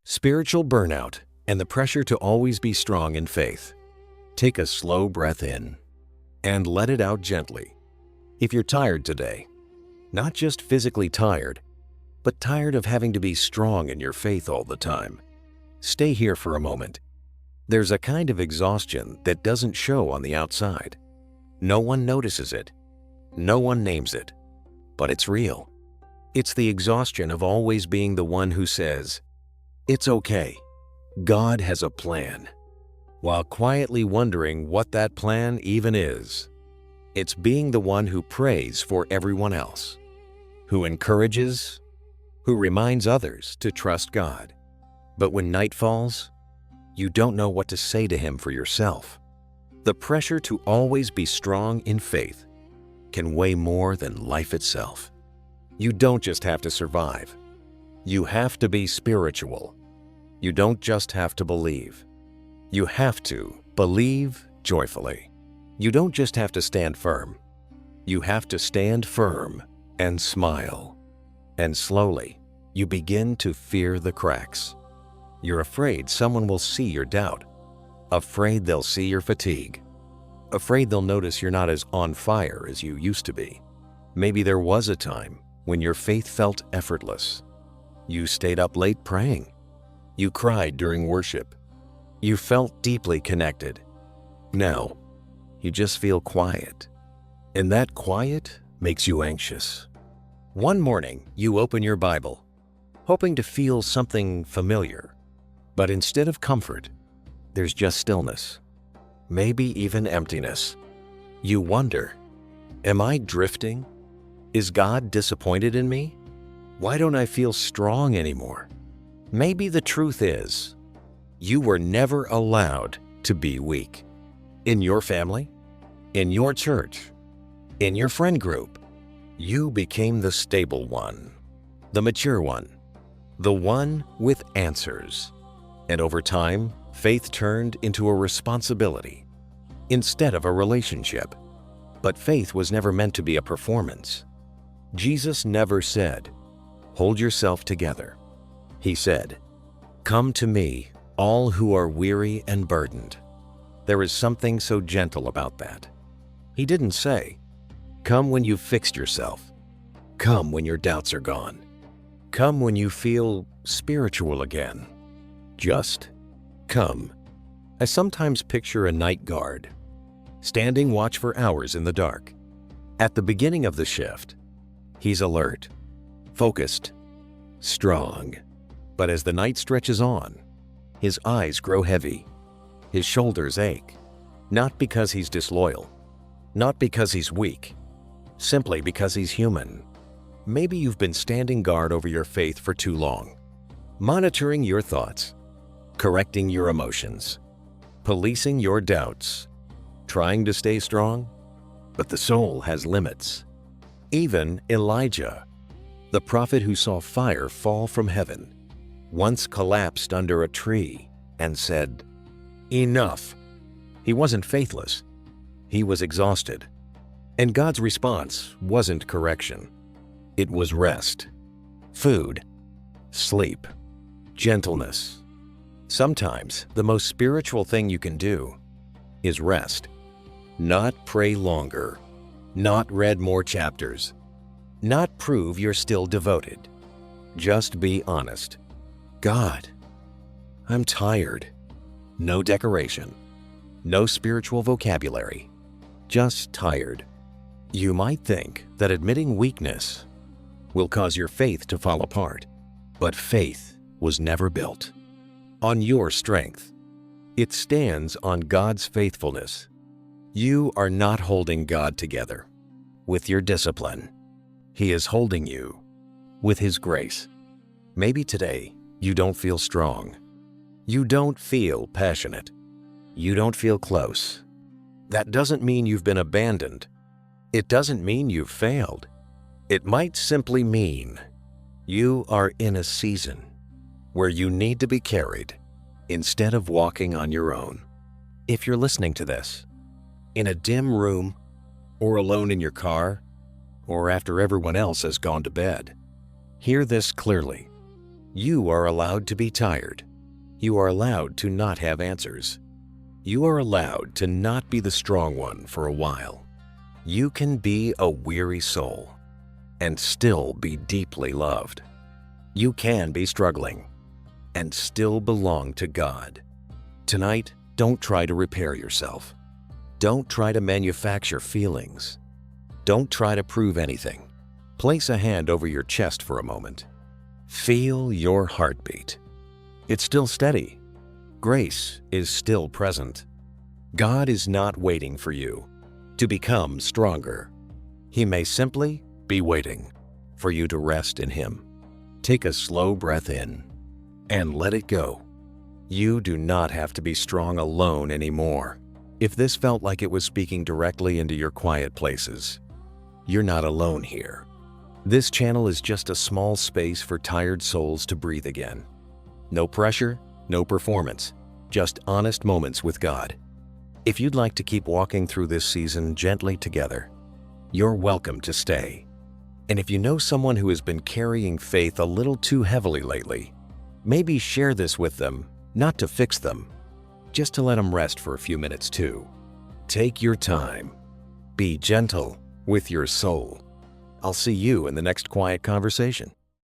spiritual burnout, and the pressure to always be strong in faith. Take a slow breath in and let it out gently. If you're tired today, not just physically tired, but tired of having to be strong in your faith all the time, stay here for a moment. There's a kind of exhaustion that doesn't show on the outside. No one notices it. No one names it. But it's real. It's the exhaustion of always being the one who says, "It's okay. God has a plan," while quietly wondering what that plan even is. It's being the one who prays for everyone else, who encourages, who reminds others to trust God. But when night falls, you don't know what to say to Him for yourself. The pressure to always be strong in faith can weigh more than life itself. You don't just have to survive. You have to be spiritual. You don't just have to believe. You have to believe joyfully. You don't just have to stand firm. You have to stand firm and smile. And slowly, you begin to fear the cracks. You're afraid someone will see your doubt. Afraid they'll see your fatigue. Afraid they'll notice you're not as on fire as you used to be. Maybe there was a time when your faith felt effortless. You stayed up late praying. You cried during worship. You felt deeply connected. Now, you just feel quiet. And that quiet makes you anxious. One morning, you open your Bible, hoping to feel something familiar. But instead of comfort, there's just stillness. Maybe even emptiness. You wonder, am I drifting? Is God disappointed in me? Why don't I feel strong anymore? Maybe the truth is, you were never allowed to be weak. In your family, in your church, in your friend group, you became the stable one, the mature one, the one with answers. And over time, faith turned into a responsibility instead of a relationship. But faith was never meant to be a performance. Jesus never said, "Hold yourself together." He said, "Come to me, all who are weary and burdened." There is something so gentle about that. He didn't say, "Come when you've fixed yourself. Come when your doubts are gone. Come when you feel spiritual again." Just come. I sometimes picture a night guard, standing watch for hours in the dark. At the beginning of the shift, he's alert, focused, strong. But as the night stretches on, his eyes grow heavy, his shoulders ache, not because he's disloyal, not because he's weak, simply because he's human. Maybe you've been standing guard over your faith for too long, monitoring your thoughts, correcting your emotions, policing your doubts, trying to stay strong. But the soul has limits. Even Elijah, the prophet who saw fire fall from heaven, once collapsed under a tree and said, "Enough." He wasn't faithless. He was exhausted. And God's response wasn't correction. It was rest, food, sleep, gentleness. Sometimes the most spiritual thing you can do is rest. Not pray longer, not read more chapters, not prove you're still devoted. Just be honest. God, I'm tired. No decoration, no spiritual vocabulary, just tired. You might think that admitting weakness will cause your faith to fall apart, but faith was never built on your strength. It stands on God's faithfulness. You are not holding God together with your discipline. He is holding you with His grace. Maybe today you don't feel strong. You don't feel passionate. You don't feel close. That doesn't mean you've been abandoned. It doesn't mean you've failed. It might simply mean you are in a season where you need to be carried instead of walking on your own. If you're listening to this in a dim room, or alone in your car, or after everyone else has gone to bed, hear this clearly. You are allowed to be tired. You are allowed to not have answers. You are allowed to not be the strong one for a while. You can be a weary soul and still be deeply loved. You can be struggling and still belong to God. Tonight, don't try to repair yourself. Don't try to manufacture feelings. Don't try to prove anything. Place a hand over your chest for a moment. Feel your heartbeat. It's still steady. Grace is still present. God is not waiting for you to become stronger. He may simply be waiting for you to rest in Him. Take a slow breath in and let it go. You do not have to be strong alone anymore. If this felt like it was speaking directly into your quiet places, you're not alone here. This channel is just a small space for tired souls to breathe again. No pressure, no performance, just honest moments with God. If you'd like to keep walking through this season gently together, you're welcome to stay. And if you know someone who has been carrying faith a little too heavily lately, maybe share this with them, not to fix them, just to let them rest for a few minutes too. Take your time. Be gentle with your soul. I'll see you in the next quiet conversation.